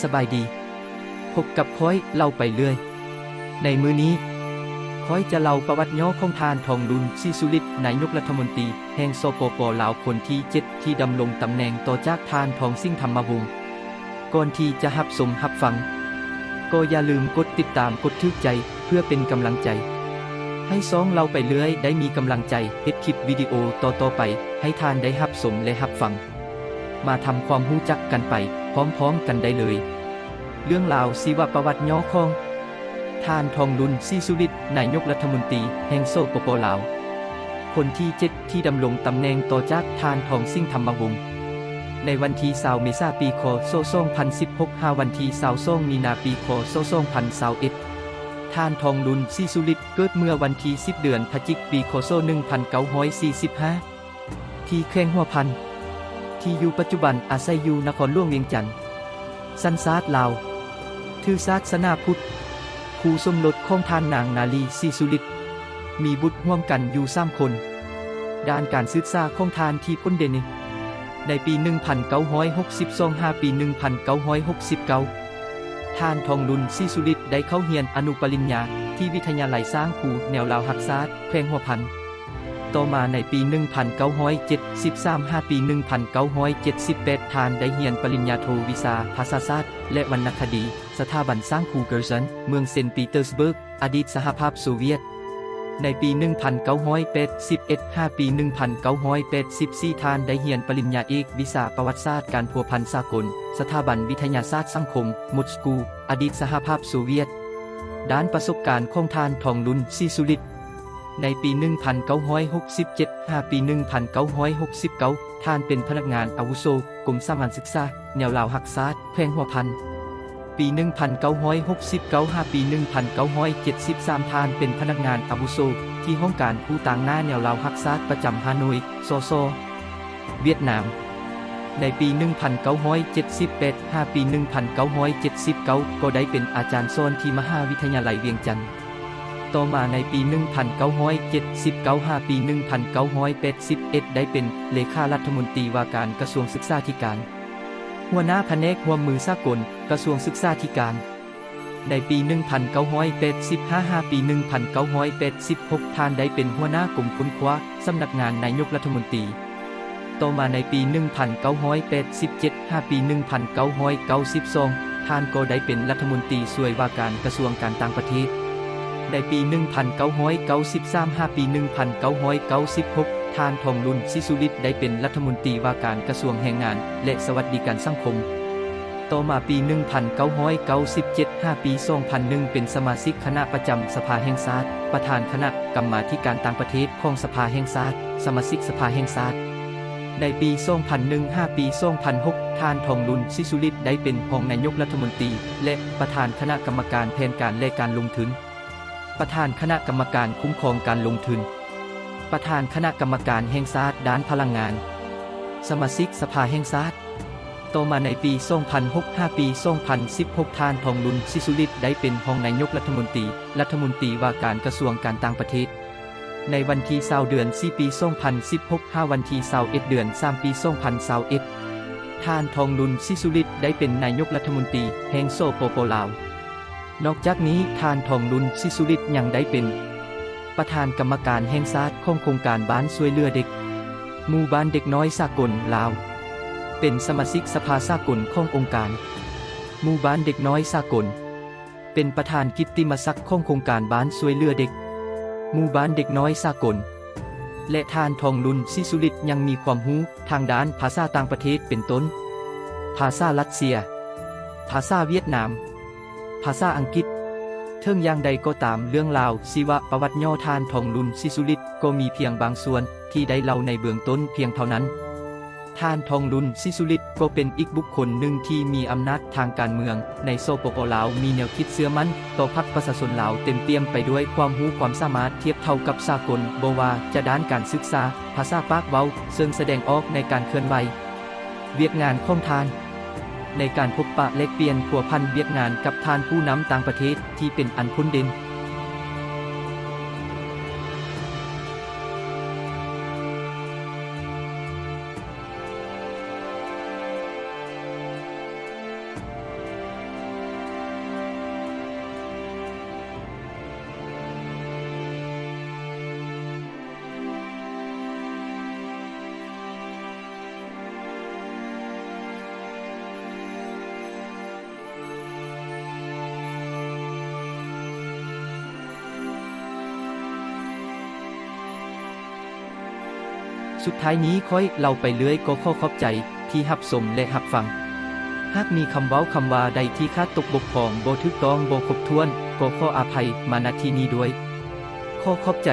สบายดีพบกับค้อยเล่าไปเรื่อยในมื้อนี้ค้อยจะเล่าประวัติย่อของทานทองดุลศรีสุฤทธิ์นายกรัฐมนตรีแห่งสปป.ลาวคนที่7ที่ดำรงตำแหน่งต่อจากทานทองซิ่งธรรมวงศ์ก่อนที่จะรับชมรับฟังก็อย่าลืมกดติดตามกดถูกใจเพื่อเป็นกำลังใจให้ซ้องเราไปเรื่อยได้มีกำลังใจเฮ็ดคลิปวิดีโอต่อๆไปให้ทานได้รับชมและรับฟังมาทำความรู้จักกันไปพร้อมๆกันได้เลยเรื่องราวชีวประวัติย่อของทานทองดุลศรีสุฤทธิ์นายกรัฐมนตรีแห่งสปป.ลาวคนที่7ที่ดำรงตำแหน่งต่อจากทานทองซิ่งธรรมวงศ์ในวันที่20 เมษายนปีคศ2016หาวันที่22 มีนาปีคศ2021ทานทองดุลศรีสุฤทธิ์เกิดเมื่อวันที่10 เดือนพฤศจิกายนปีคศ1945ที่แขวงหัวพันที่อยู่ปัจจุบันอาศัยอยู่นครหลวงเวียงจันทน์สัญชาติลาวถือศาสนาพุทธคู่สมรสของทานนางนาลีศรีสุฤทธิ์มีบุตรร่วมกันอยู่3 คนด้านการศึกษาของทานที่พ้นเด่นในปี 1962 5 ปี 1969ทานทองดุลศรีสุฤทธิ์ได้เข้าเรียนอนุปริญญาที่วิทยาลัยสร้างครูแนวลาวหักษาแขวงหัวพันต่อมาในปี 1973 5 ปี 1978 ทานได้เรียนปริญญาโทวิชาภาษาศาสตร์และวรรณคดี สถาบันสร้างครูเกอร์ซันเมืองเซนต์ปีเตอร์สเบิร์ก อดีตสหภาพโซเวียต ในปี 1981 5 ปี 1984 ทานได้เรียนปริญญาเอกวิชาประวัติศาสตร์การพัวพันสากล สถาบันวิทยาศาสตร์สังคม มอสโก อดีตสหภาพโซเวียต ด้านประสบการณ์ของทานทองดุลศรีสุฤทธิ์ในปี 1967 5 ปี 1969 ท่านเป็นพนักงานอาวุโสกรมสามัญศึกษาแนวลาวหักษาแขวงหัวพันปี 1969 5 ปี 1973 ท่านเป็นพนักงานอาวุโสที่ห้องการผู้ต่างหน้าแนวลาวหักษาประจำฮานอยซอซอเวียดนามในปี 1978 5 ปี 1979 ก็ได้เป็นอาจารย์สอนที่มหาวิทยาลัยเวียงจันทน์ต่อมาในปี 1979 5 ปี 1981 ได้เป็นเลขารัฐมนตรีว่าการกระทรวงศึกษาธิการหัวหน้าแผนกร่วมมือสากลกระทรวงศึกษาธิการในปี 1985 5 ปี 1986 ท่านได้เป็นหัวหน้ากรมค้นคว้าสำนักงานนายกรัฐมนตรีต่อมาในปี 1987 5 ปี 1992 ท่านก็ได้เป็นรัฐมนตรีช่วยว่าการกระทรวงการต่างประเทศในปี 1993 5 ปี 1996 ท่านทองดุลศรีสุฤทธิ์ได้เป็นรัฐมนตรีว่าการกระทรวงแรงงานและสวัสดิการสังคมต่อมาปี 1997 5 ปี 2001 เป็นสมาชิกคณะประจำสภาแห่งชาติประธานคณะกรรมาธิการต่างประเทศของสภาแห่งชาติสมาชิกสภาแห่งชาติในปี 2001 5 ปี 2006 ท่านทองดุลศรีสุฤทธิ์ได้เป็นรองนายกรัฐมนตรีและประธานคณะกรรมการแผนการและการลงทุนประธานคณะกรรมการคุ้มครองการลงทุนประธานคณะกรรมการแห่งชาติด้านพลังงานสมาชิกสภาแห่งชาติต่อมาในปี 2006 5 ปี 2016 ท่านทองดุลศรีสุฤทธิ์ได้เป็นรองนายกรัฐมนตรีว่าการกระทรวงการต่างประเทศในวันที่20 เดือน 4 ปี 2016 5 วันที่21 เดือน 3 ปี 2021 ท่านทองดุลศรีสุฤทธิ์ได้เป็นนายกรัฐมนตรีแห่งสปป.ลาวนอกจากนี้ท่านทองดุลศรีสุฤทธิ์ยังได้เป็นประธานกรรมการแห่งชาติของโครงการบ้านช่วยเหลือเด็กหมู่บ้านเด็กน้อยสากลลาวเป็นสมาชิกสภาสากลขององค์การหมู่บ้านเด็กน้อยสากลเป็นประธานกิตติมศักดิ์ของโครงการบ้านช่วยเหลือเด็กหมู่บ้านเด็กน้อยสากลและท่านทองดุลศรีสุฤทธิ์ยังมีความรู้ทางด้านภาษาต่างประเทศเป็นต้นภาษารัสเซียภาษาเวียดนามภาษาอังกฤษเทิงอย่างใดก็ตามเรื่องราวชีวประวัติย่อท่านทองดุลศรีสุฤทธิ์ก็มีเพียงบางส่วนที่ได้เล่าในเบื้องต้นเพียงเท่านั้นท่านทองดุลศรีสุฤทธิ์ก็เป็นอีกบุคคลหนึ่งที่มีอำนาจทางการเมืองในสปป.ลาวมีแนวคิดเชื่อมั่นต่อพรรคประชาชนลาวเต็มเปี่ยมไปด้วยความรู้ความสามารถเทียบเท่ากับสากลบ่ว่าจะด้านการศึกษาภาษาปากเว้าเชิงแสดงออกในการเคลื่อนไหวเวียกงานของท่านในการพบปะแลกเปลี่ยนพัวพันเวียกงานกับท่านผู้นำต่างประเทศที่เป็นอันพ้นเด่น ค สุดท้ายนี้ค่อยเล่าไปเรื่อยก็ขอขอบใจที่รับชมและรับฟังหากมีคำเว้าคำว่าใดที่คาดตกบกพร่องบ่ถูกต้องบ่ครบถ้วนก็ขออภัยมาณที่นี้ด้วยขอขอบใจ